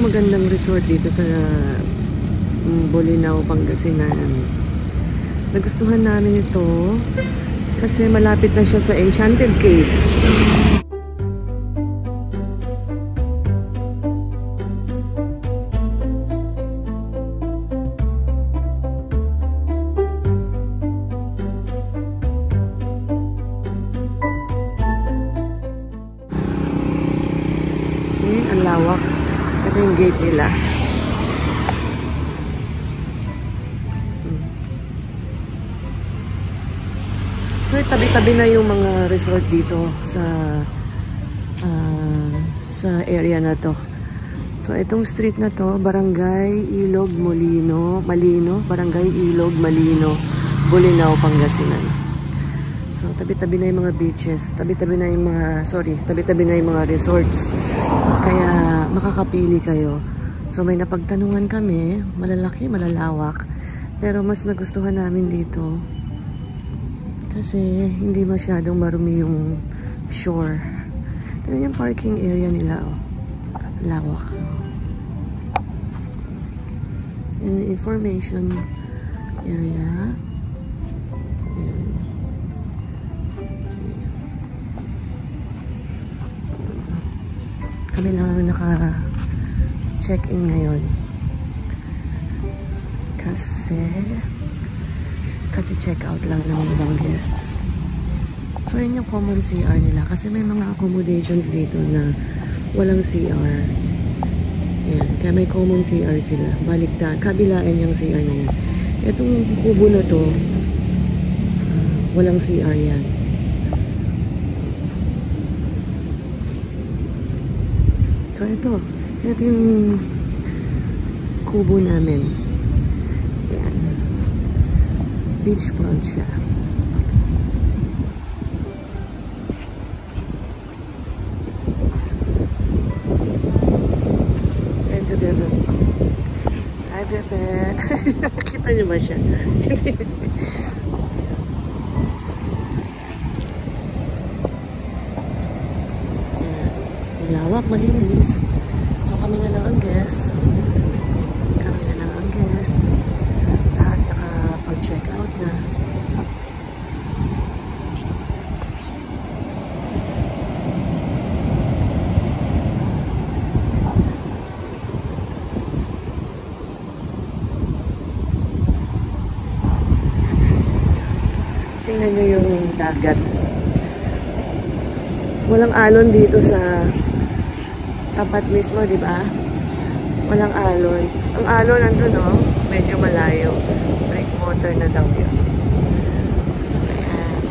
magandang resort dito sa Bolinao, Pangasinan. Nagustuhan namin ito kasi malapit na siya sa Enchanted Cave. Ang lawak. Ito yung gate nila. So, tabi-tabi na yung mga resort dito sa area na to. So, itong street na to, Barangay Ilog Malino, Barangay Ilog Malino, Bolinao, Pangasinan. So, tabi-tabi na yung mga beaches, tabi-tabi na yung mga resorts. Kaya makakapili kayo. So may napagtanungan kami, malalaki, malalawak. Pero mas nagustuhan namin dito kasi hindi masyadong marumi yung shore. Tignan yung parking area nila, oh. Lawak. And information area. Kami lang ang naka-check-in ngayon. Kasi check out lang ng ibang guests. So, yun yung common CR nila. Kasi may mga accommodations dito na walang CR. Ayan. Kaya may common CR sila. Baliktad. Kabilaan yung CR na yan. Itong kubo na to, walang CR yan. So, ito yung kubo namin. Ayan. Beachfront siya. Ayan si Bebe. Hi, Bebe. Kita niyo ba siya? Malawak, malinis. So, kami na lang ang guests. Lahat nakapag-check out na. Tingnan nyo yung dagat. Walang alon dito sa tapat mismo, di ba? Walang alon. Ang alon nandun, no? Medyo malayo. Breakwater na daw yun. So, ayan.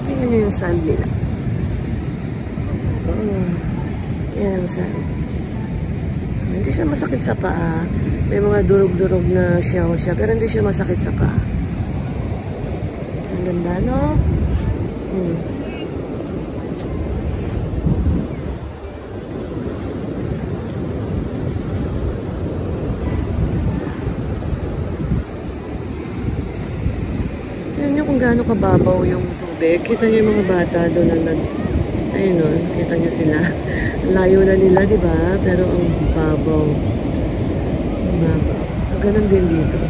Tingnan nyo yung sand nila. Yan ang sand. Hindi siya masakit sa paa. May mga durog-durog na shell siya, pero hindi siya masakit sa paa. Ang ganda, no? Tignan niyo kung gaano kababaw yung tubig. Kita niyo yung mga bata doon na ayun, no? Kita niyo sila. Layo na nila, di ba? Pero ang babaw. So, ganun din dito.